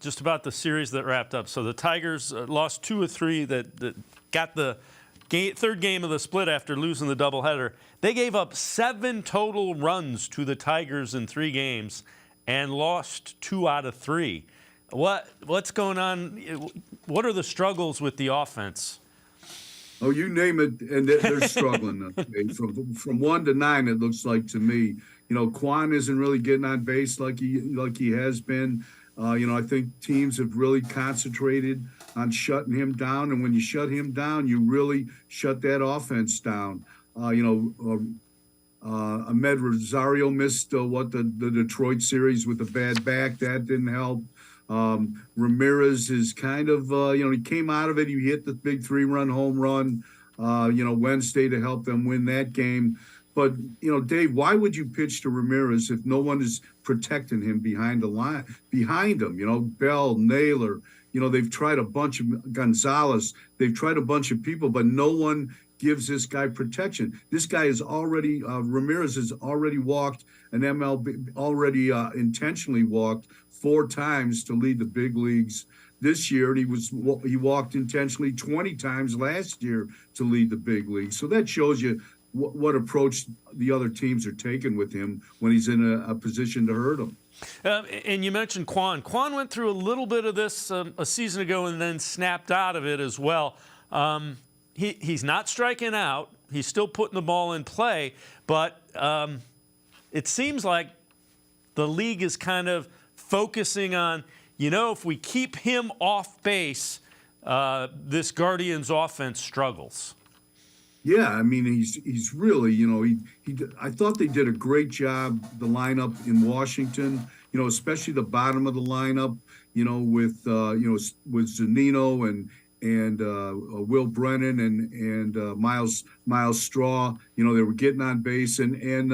just about the series that wrapped up. So the Tigers lost 2 of 3 that got the third game of the split after losing the doubleheader. They gave up 7 total runs to the Tigers in 3 games and lost 2 out of 3. What's going on? What are the struggles with the offense? Oh, you name it, and they're struggling. From 1 to 9, it looks like to me. Quan isn't really getting on base like he has been. I think teams have really concentrated on shutting him down, and when you shut him down, you really shut that offense down. Ahmed Rosario missed the Detroit series with a bad back. That didn't help. Ramirez is kind of, he came out of it. He hit the big 3-run home run, Wednesday to help them win that game. But, Dave, why would you pitch to Ramirez if no one is protecting him behind the line, behind him? Bell, Naylor, they've tried a bunch of Gonzalez. They've tried a bunch of people, but no one gives this guy protection. This guy is already, Ramirez has already walked an MLB, already intentionally walked 4 times to lead the big leagues this year. And he walked intentionally 20 times last year to lead the big leagues. So that shows you what approach the other teams are taking with him when he's in a position to hurt him. And you mentioned Quan. Quan went through a little bit of this a season ago and then snapped out of it as well. He's not striking out. He's still putting the ball in play, but it seems like the league is kind of focusing on, if we keep him off base, this Guardians offense struggles. Yeah, I mean, he's really, I thought they did a great job, the lineup in Washington, especially the bottom of the lineup, with Zunino and Will Brennan and Miles Straw. They were getting on base, and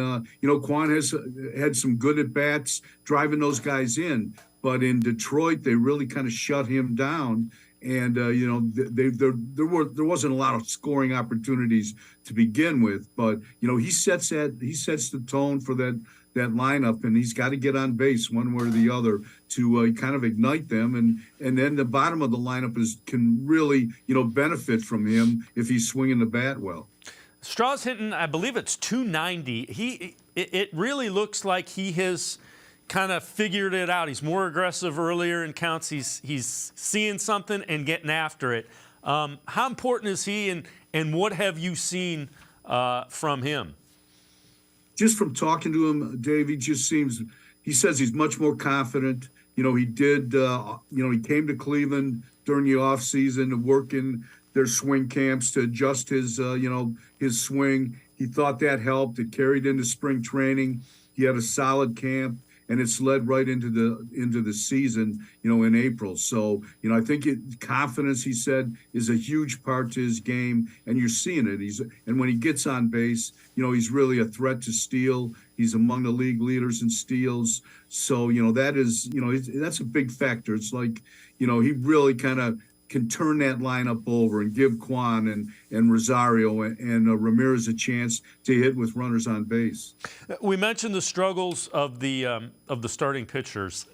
Quan has had some good at bats driving those guys in, but in Detroit they really kind of shut him down. And there wasn't a lot of scoring opportunities to begin with, but he sets the tone for that lineup, and he's got to get on base one way or the other to kind of ignite them, and then the bottom of the lineup can really benefit from him if he's swinging the bat well. Straw's hitting, I believe it's 290. It really looks like he has kind of figured it out. He's more aggressive earlier in counts. He's seeing something and getting after it. How important is he, and what have you seen from him? Just from talking to him, Dave, he says he's much more confident. He did, he came to Cleveland during the offseason to work in their swing camps to adjust his swing. He thought that helped. It carried into spring training. He had a solid camp, and it's led right into the season, in April. So, I think confidence, he said, is a huge part to his game, and you're seeing it. And when he gets on base, he's really a threat to steal. He's among the league leaders in steals. So, that's a big factor. It's like, he really kind of can turn that lineup over and give Quan and Rosario and Ramirez a chance to hit with runners on base. We mentioned the struggles of the starting pitchers.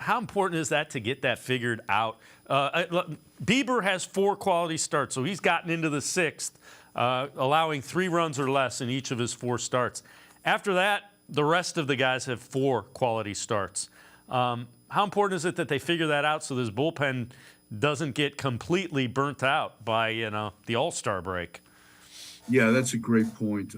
How important is that to get that figured out? Bieber has 4 quality starts, so he's gotten into the 6th, allowing 3 runs or less in each of his 4 starts. After that, the rest of the guys have 4 quality starts. How important is it that they figure that out so this bullpen doesn't get completely burnt out by, the All-Star break? Yeah, that's a great point.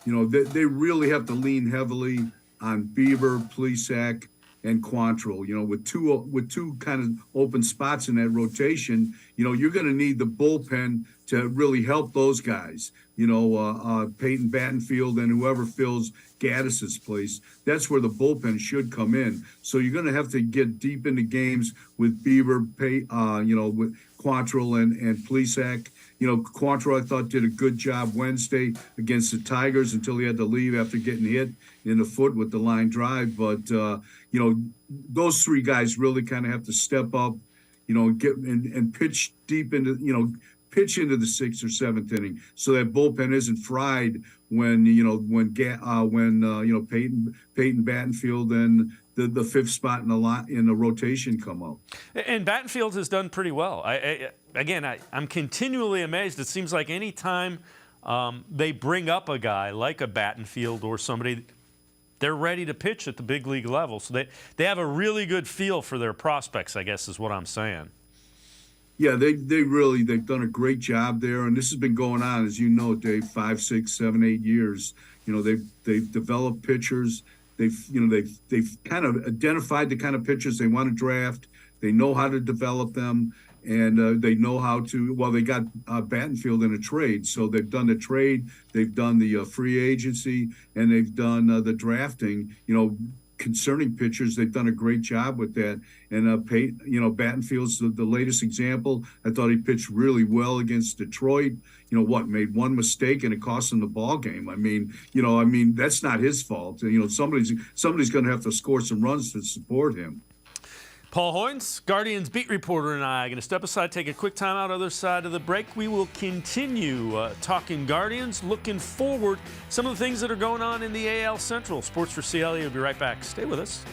They really have to lean heavily on Bieber, Plesac, and Quantrill. With two kind of open spots in that rotation, you're going to need the bullpen to really help those guys. Peyton Battenfield and whoever fills Gaddis's place. That's where the bullpen should come in. So you're going to have to get deep into games with Bieber, with Quantrill and Plesac. Quantrill, I thought, did a good job Wednesday against the Tigers until he had to leave after getting hit in the foot with the line drive. But, those 3 guys really kind of have to step up, get and pitch deep into, pitch into the 6th or 7th inning so that bullpen isn't fried when Peyton Battenfield and the 5th spot in the rotation come up. And Battenfield has done pretty well. I'm continually amazed. It seems like any time they bring up a guy like a Battenfield or somebody, they're ready to pitch at the big league level. So they have a really good feel for their prospects, I guess is what I'm saying. Yeah, they've done a great job there, and this has been going on, as you know, Dave, 5, 6, 7, 8 years. They've developed pitchers. They've kind of identified the kind of pitchers they want to draft. They know how to develop them, and they know how to. Well, they got Battenfield in a trade, so they've done the trade. They've done the free agency, and they've done the drafting. Concerning pitchers, they've done a great job with that. And Battenfield's the latest example. I thought he pitched really well against Detroit. made one mistake and it cost him the ball game. I mean, that's not his fault. Somebody's going to have to score some runs to support him. Paul Hoynes, Guardians beat reporter, and I are going to step aside, take a quick time out. Other side of the break, we will continue talking Guardians, looking forward, some of the things that are going on in the AL Central. Sports4CLE will be right back. Stay with us.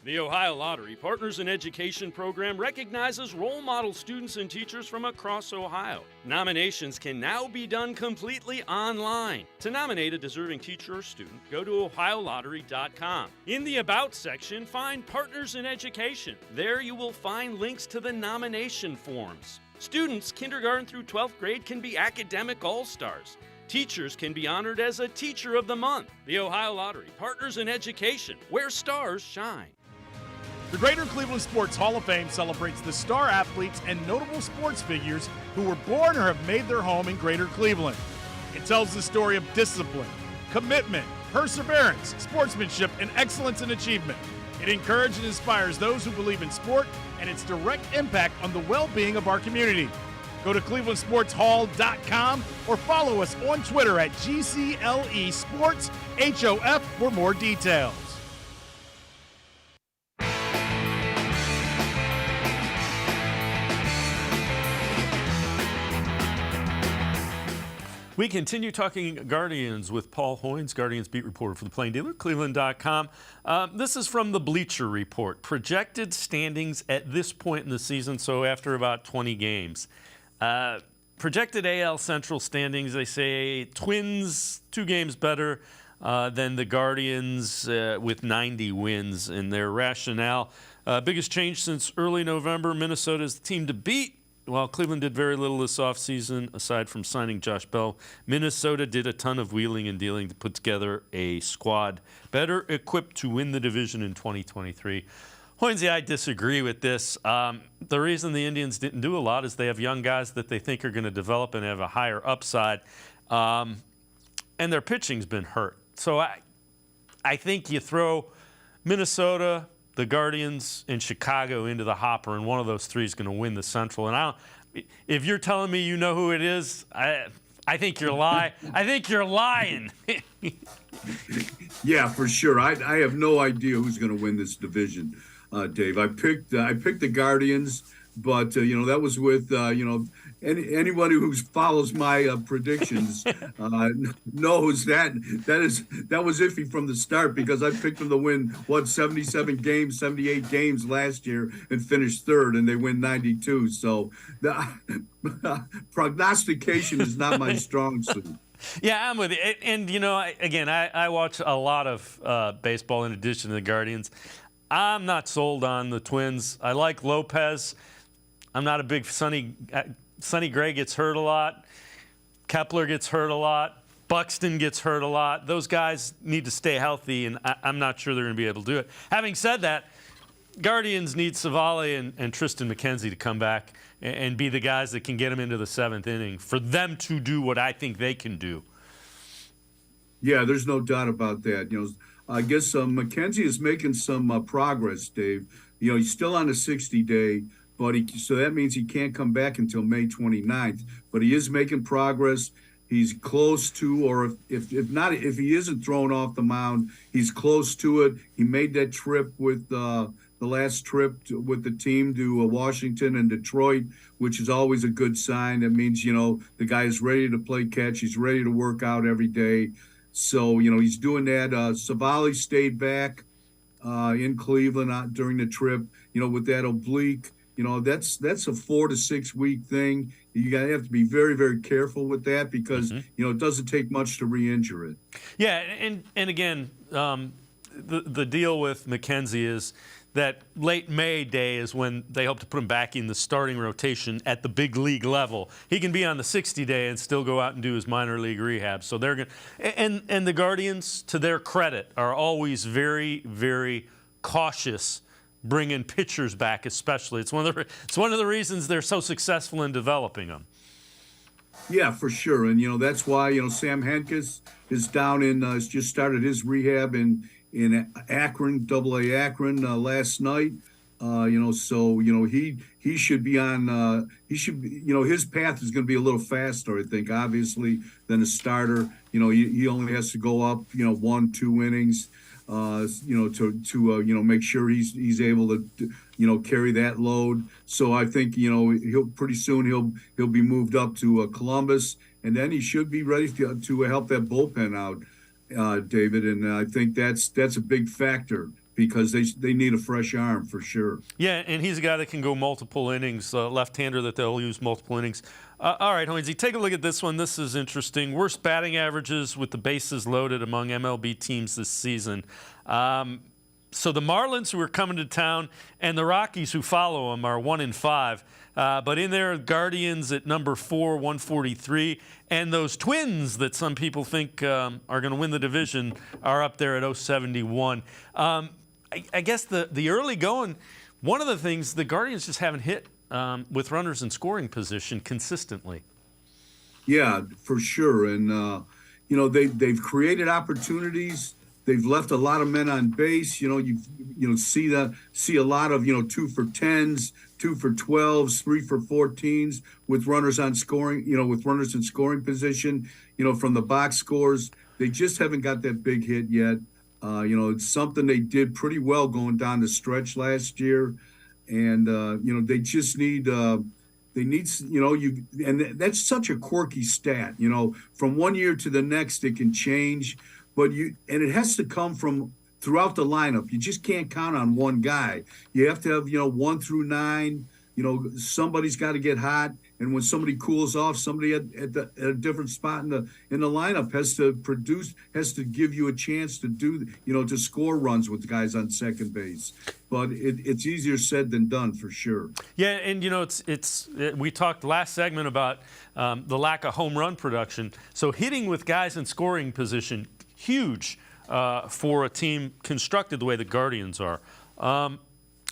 The Ohio Lottery Partners in Education program recognizes role model students and teachers from across Ohio. Nominations can now be done completely online. To nominate a deserving teacher or student, go to ohiolottery.com. In the About section, find Partners in Education. There you will find links to the nomination forms. Students, kindergarten through 12th grade, can be academic all-stars. Teachers can be honored as a Teacher of the Month. The Ohio Lottery Partners in Education, where stars shine. The Greater Cleveland Sports Hall of Fame celebrates the star athletes and notable sports figures who were born or have made their home in Greater Cleveland. It tells the story of discipline, commitment, perseverance, sportsmanship, and excellence in achievement. It encourages and inspires those who believe in sport and its direct impact on the well-being of our community. Go to clevelandsportshall.com or follow us on Twitter at GCLE Sports HOF for more details. We continue talking Guardians with Paul Hoynes, Guardians beat reporter for the Plain Dealer, cleveland.com. This is from the Bleacher Report. Projected standings at this point in the season, so after about 20 games. Projected AL Central standings, they say Twins 2 games better than the Guardians with 90 wins in their rationale. Biggest change since early November, Minnesota is the team to beat. While Cleveland did very little this offseason, aside from signing Josh Bell, Minnesota did a ton of wheeling and dealing to put together a squad better equipped to win the division in 2023. Hoynesy, I disagree with this. The reason the Indians didn't do a lot is they have young guys that they think are going to develop and have a higher upside, and their pitching's been hurt. So I think you throw Minnesota, the Guardians, and Chicago into the hopper, and one of those three is going to win the Central. And if you're telling me you know who it is, I think you're lying. I think you're lying. Yeah, for sure. I have no idea who's going to win this division, Dave. I picked the Guardians, but that was with anybody who follows my predictions knows that was iffy from the start, because I picked them to win 78 games last year and finished third, and they win 92. So the prognostication is not my strong suit. Yeah, I'm with you. And I watch a lot of baseball in addition to the Guardians. I'm not sold on the Twins. I like Lopez. I'm not a big Sonny Gray gets hurt a lot. Kepler gets hurt a lot. Buxton gets hurt a lot. Those guys need to stay healthy, and I'm not sure they're going to be able to do it. Having said that, Guardians need Savali and Tristan McKenzie to come back and be the guys that can get them into the 7th inning for them to do what I think they can do. Yeah, there's no doubt about that. I guess McKenzie is making some progress, Dave. He's still on a 60-day. So that means he can't come back until May 29th. But he is making progress. He's close to, or if he isn't thrown off the mound, he's close to it. He made that trip with the last trip with the team to Washington and Detroit, which is always a good sign. That means, the guy is ready to play catch. He's ready to work out every day. So, he's doing that. Savali stayed back in Cleveland during the trip, with that oblique. That's a 4 to 6 week thing. You have to be very, very careful with that, because it doesn't take much to re-injure it. Yeah, and again, the deal with McKenzie is that late May day is when they hope to put him back in the starting rotation at the big league level. He can be on the 60-day and still go out and do his minor league rehab. So they're going and the Guardians, to their credit, are always very, very cautious bringing pitchers back, especially. It's one of the reasons they're so successful in developing them. Yeah, for sure. And that's why Sam Henkes is down in has just started his rehab in Akron, AA Akron last night. So he should be on. He should be, his path is going to be a little faster, I think, obviously, than a starter. He only has to go up 1-2 innings, to make sure he's able to carry that load. So I think he'll pretty soon he'll be moved up to Columbus, and then he should be ready to help that bullpen out, David. And I think that's a big factor, because they need a fresh arm for sure. Yeah, and he's a guy that can go multiple innings, left-hander that they'll use multiple innings. All right, Hoynes, take a look at this one. This is interesting. Worst batting averages with the bases loaded among MLB teams this season. So the Marlins, who are coming to town, and the Rockies, who follow them, are 1-5. But in there, Guardians at number 4, 143. And those Twins that some people think are going to win the division are up there at 071. I guess the early going, one of the things, the Guardians just haven't hit with runners in scoring position consistently. Yeah, for sure. And, they've created opportunities. They've left a lot of men on base. You see a lot of 2 for 10s, 2 for 12s, 3 for 14s with runners on scoring. With runners in scoring position. From the box scores, they just haven't got that big hit yet. It's something they did pretty well going down the stretch last year, and they just need. And that's such a quirky stat. From one year to the next, it can change. And it has to come from throughout the lineup. You just can't count on one guy. You have to have, 1 through 9. Somebody's got to get hot. And when somebody cools off, somebody at a different spot in the lineup has to give you a chance to to score runs with guys on second base. But it's easier said than done for sure. Yeah, and we talked last segment about the lack of home run production. So hitting with guys in scoring position, huge for a team constructed the way the Guardians are.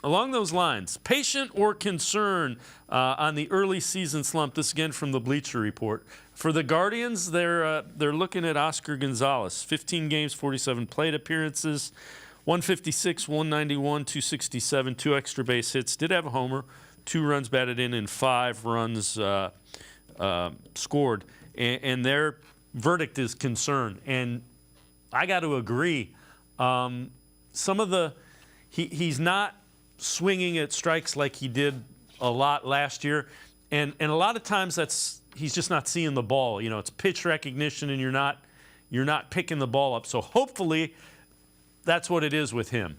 Along those lines, patient or concern on the early season slump? This again from the Bleacher Report. For the Guardians, they're looking at Oscar Gonzalez. 15 games, 47 plate appearances, 156, 191, 267, 2 extra base hits. Did have a homer, 2 runs batted in, and 5 runs scored. And their verdict is concern. And I got to agree. Some of the he's not swinging at strikes like he did a lot last year, and a lot of times he's just not seeing the ball. It's pitch recognition, and you're not picking the ball up. So hopefully that's what it is with him.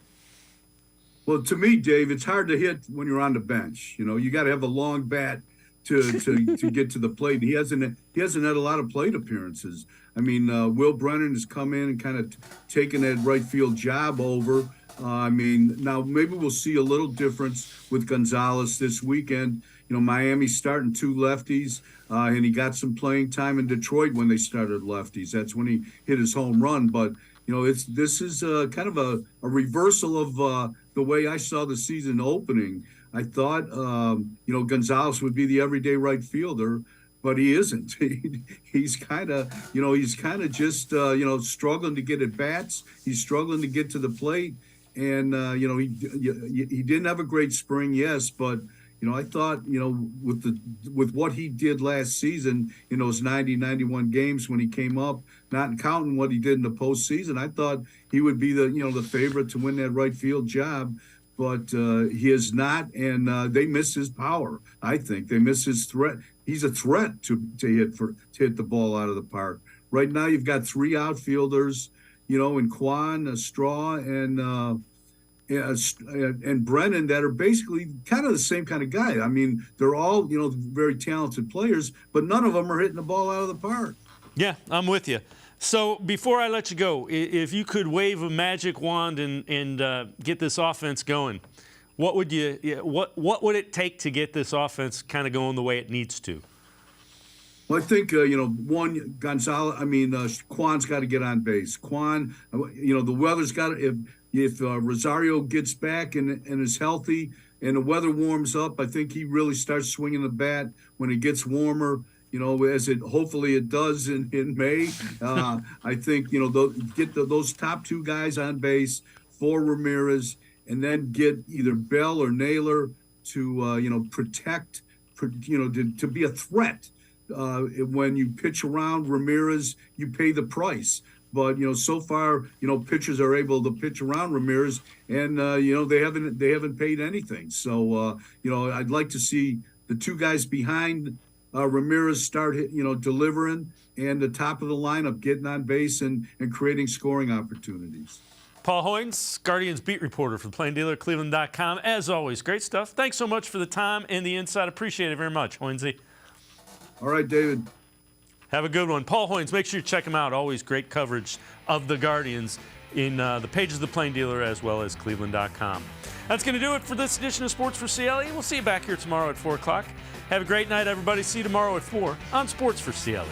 Well, to me, Dave, it's hard to hit when you're on the bench. You got to have a long bat to get to the plate. He hasn't had a lot of plate appearances. I mean, Will Brennan has come in and kind of taken that right field job over. Now maybe we'll see a little difference with Gonzalez this weekend. Miami's starting 2 lefties, and he got some playing time in Detroit when they started lefties. That's when he hit his home run. But this is kind of a reversal of the way I saw the season opening. I thought Gonzalez would be the everyday right fielder, but he isn't. He's kind of just struggling to get at bats. He's struggling to get to the plate. And, he didn't have a great spring, yes, but, I thought, with what he did last season in those 90, 91 games when he came up, not counting what he did in the postseason, I thought he would be the favorite to win that right field job. But he is not, and they miss his power. I think they miss his threat. He's a threat to hit the ball out of the park. Right now, you've got 3 outfielders, in Quan, Straw, and Brennan that are basically kind of the same kind of guy. I mean, they're all very talented players, but none of them are hitting the ball out of the park. Yeah, I'm with you. So before I let you go, if you could wave a magic wand and get this offense going, what would what would it take to get this offense kind of going the way it needs to? Well, I think, one, Gonzalez, Quan's got to get on base. Quan, the weather's got to, if Rosario gets back and is healthy and the weather warms up, I think he really starts swinging the bat when it gets warmer, as hopefully it does in May. I think, get those top 2 guys on base for Ramirez and then get either Bell or Naylor to protect, to be a threat. When you pitch around Ramirez, you pay the price. But so far, pitchers are able to pitch around Ramirez, and they haven't paid anything. So I'd like to see the two guys behind Ramirez start delivering, and the top of the lineup getting on base and creating scoring opportunities. Paul Hoynes, Guardians beat reporter for the Plain Dealer, cleveland.com. As always, great stuff. Thanks so much for the time and the insight. Appreciate it very much, Hoynesy. All right, David. Have a good one. Paul Hoynes, make sure you check him out. Always great coverage of the Guardians in the pages of the Plain Dealer as well as cleveland.com. That's going to do it for this edition of Sports for CLE. We'll see you back here tomorrow at 4 o'clock. Have a great night, everybody. See you tomorrow at 4 on Sports for CLE.